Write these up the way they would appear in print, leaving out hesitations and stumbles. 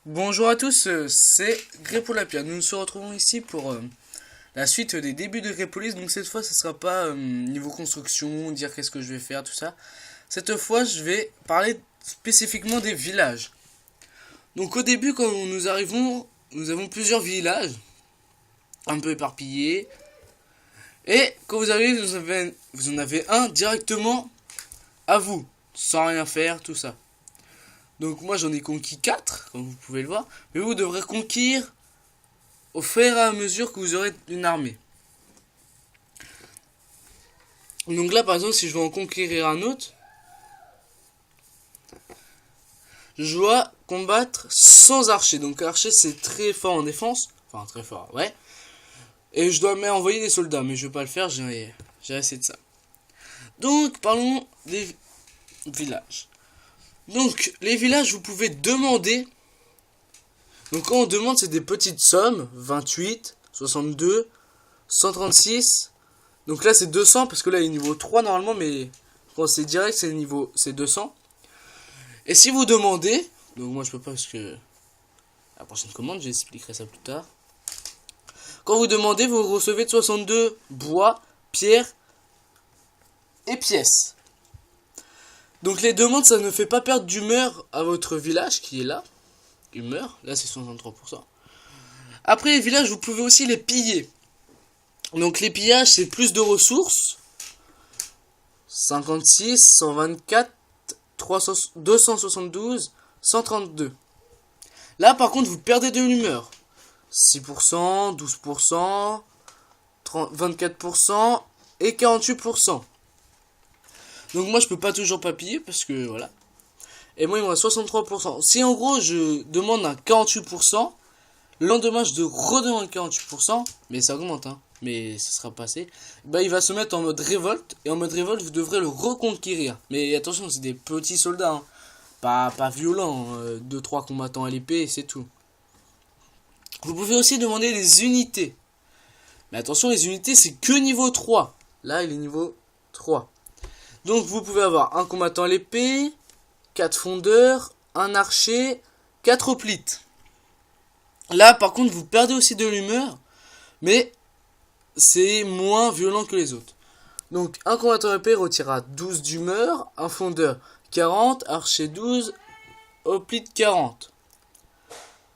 Bonjour à tous, c'est Grépolapia. Nous nous retrouvons ici pour la suite des débuts de Grépolis. Donc cette fois, ce sera pas niveau construction, dire qu'est-ce que je vais faire, tout ça. Cette fois, je vais parler spécifiquement des villages. Donc au début, quand nous arrivons, nous avons plusieurs villages, un peu éparpillés. Et quand vous arrivez, vous en avez un directement à vous, sans rien faire, tout ça. Donc moi j'en ai conquis 4, comme vous pouvez le voir. Mais vous devrez conquérir au fur et à mesure que vous aurez une armée. Donc là par exemple si je veux en conquérir un autre, je dois combattre sans archer. Donc archer c'est très fort en défense. Enfin très fort, ouais. Et je dois envoyer des soldats, mais je vais pas le faire, j'ai assez de ça. Donc parlons des villages. Donc les villages vous pouvez demander. Donc quand on demande c'est des petites sommes, 28, 62, 136. Donc là c'est 200 parce que là il est niveau 3 normalement, mais quand c'est direct c'est 200. Et si vous demandez, donc moi je peux pas parce que la prochaine commande j'expliquerai ça plus tard. Quand vous demandez vous recevez de 62 bois, pierre et pièces. Donc les demandes ça ne fait pas perdre d'humeur à votre village qui est là. Humeur, là c'est 63%. Après les villages vous pouvez aussi les piller. Donc les pillages c'est plus de ressources. 56, 124, 300, 272, 132. Là par contre vous perdez de l'humeur. 6%, 12%, 24% et 48%. Donc moi je peux pas toujours pas piller parce que voilà. Et moi il me reste 63%. Si en gros je demande un 48%, le lendemain je redemande 48%, mais ça augmente hein, mais ça sera passé. Bah il va se mettre en mode révolte, et en mode révolte vous devrez le reconquérir. Mais attention c'est des petits soldats, hein. Pas violents, 2-3 combattants à l'épée et c'est tout. Vous pouvez aussi demander des unités. Mais attention les unités c'est que niveau 3. Là il est niveau 3. Donc vous pouvez avoir un combattant à l'épée, 4 fondeurs, un archer, 4 hoplites. Là par contre vous perdez aussi de l'humeur, mais c'est moins violent que les autres. Donc un combattant à l'épée retirera 12 d'humeur, un fondeur 40, archer 12, hoplite 40.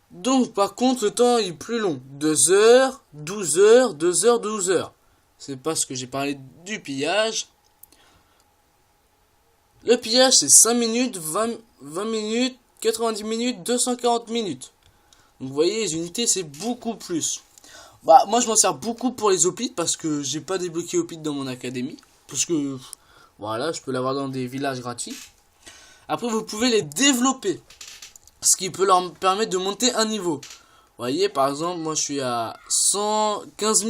Donc par contre le temps est plus long, 2 heures, 12 heures, 2 heures, 12 heures. C'est parce que j'ai parlé du pillage. Le pillage c'est 5 minutes, 20 minutes, 90 minutes, 240 minutes. Donc vous voyez les unités c'est beaucoup plus. Bah moi je m'en sers beaucoup pour les hoplites parce que j'ai pas débloqué hoplite dans mon académie. Parce que voilà je peux l'avoir dans des villages gratuits. Après vous pouvez les développer. Ce qui peut leur permettre de monter un niveau. Vous voyez par exemple moi je suis à 15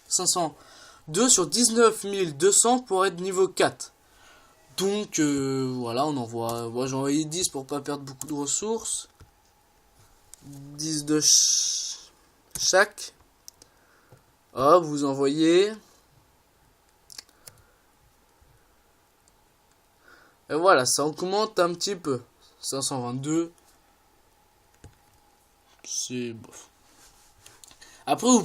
502 sur 19 200 pour être niveau 4. Donc voilà on envoie. Moi j'ai envoyé 10 pour pas perdre beaucoup de ressources. 10 de chaque. Hop, vous envoyez. Et voilà, ça augmente un petit peu. 522. C'est bof. Après, vous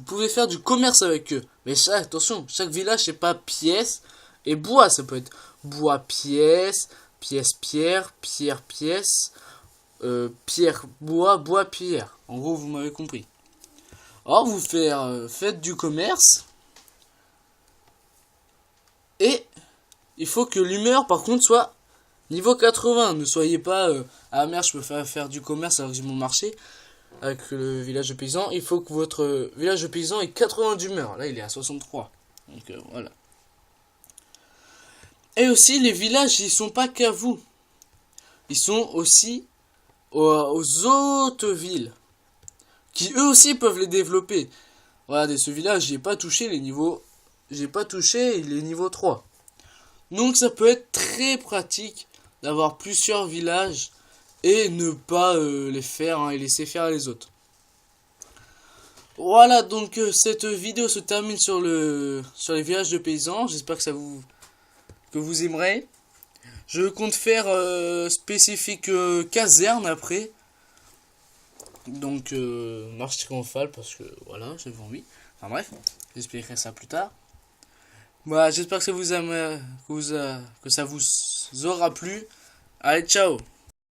pouvez faire du commerce avec eux. Mais attention, chaque village, c'est pas pièce et bois. Ça peut être bois pièce, pièce pierre, pierre pièce, pierre bois, bois pierre. En gros, vous m'avez compris. Alors, faites du commerce. Et il faut que l'humeur, par contre, soit niveau 80. Ne soyez pas ah merde, je peux faire du commerce alors que j'ai mon marché avec le village de paysans. Il faut que votre village de paysans ait 80 d'humeur. Là, il est à 63. Donc voilà. Et aussi, les villages, ils sont pas qu'à vous. Ils sont aussi aux autres villes qui eux aussi peuvent les développer. Regardez, ce village, j'ai pas touché les niveaux. J'ai pas touché les niveaux 3. Donc ça peut être très pratique d'avoir plusieurs villages et ne pas les faire hein, et laisser faire les autres. Voilà, donc cette vidéo se termine sur les villages de paysans. J'espère que vous aimerez. Je compte faire spécifique caserne après. Donc, marche triomphale parce que voilà, j'avais envie. Enfin bref, j'expliquerai ça plus tard. Voilà, j'espère que ça vous a, que ça vous aura plu. Allez, ciao!